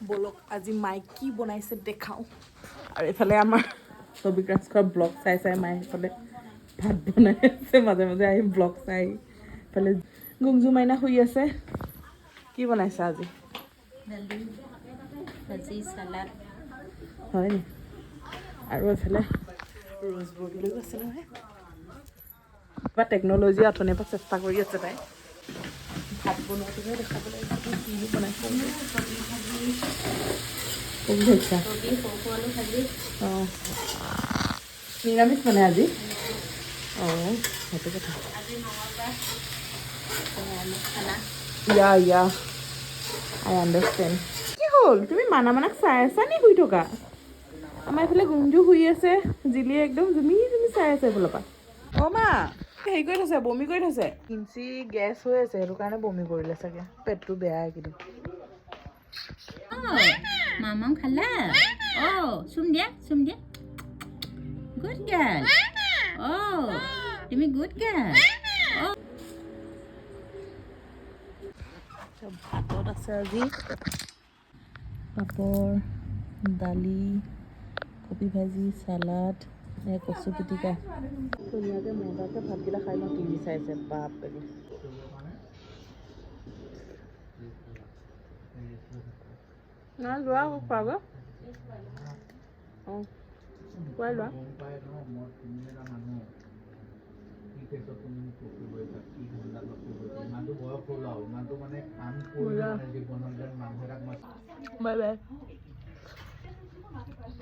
বলক আজি মায়ে কি বনাইছে দেখাওঁ আৰু এইফালে আমাৰ ছবিক্ৰাছ কৰা ব্লগ চাই চাই মায়ে সেইফালে ভাত বনাই আছে মাজে মাজে আহি ব্লগ চাই এইফালে গুমজু মাইনা শুই আছে কি বনাইছে আজি দালি ভাজি চালাড হয় নি আৰু এইফালে ৰ'জবৰ্ড লৈ আছে নহয় কিবা টেকন'লজি অথনিৰ পৰা চেষ্টা কৰি আছে তাই ভাত বনোৱাটোহে দেখাবলৈ কি বনাইছে কবি ভাজিছা কবি সৰু আলু ভাজি অঁ নিৰামিষ মানে আজি অঁ সেইটো কথা আজি মঙলবাৰ নিৰামিষ খানা ইয়া আই আণ্ডাৰষ্টেণ্ড কি হ'ল তুমি মানাক চাই আছা নি শুই থকা আমাৰ এইফালে গুঞ্জু শুই আছে জিলিয়ে একদম জুমি জুমি চাই আছে এইফালৰ পৰা অ' মা হেৰি কৰি থৈছে বমি কৰি থৈছে কিঞ্চি গেছ হৈ আছে সেইটো কাৰণে বমি কৰিলে চাগে পেটটো বেয়া এইকেইদিন মামাম খালা চুম দিয়া গুড গাৰ্ল তুমি গুড গাৰ্ল ভাতত আছে আজি পাপৰ দালি কবি ভাজি চালাড কচু পিটিকা ধুনীয়াকৈ মজাকৈ ভাতকেইটা খাই লওঁ টিভি চাইছে বাপৰে নাই যোৱা আকৌ খোৱাগৈ অঁ খুৱাই লোৱা বাই বাই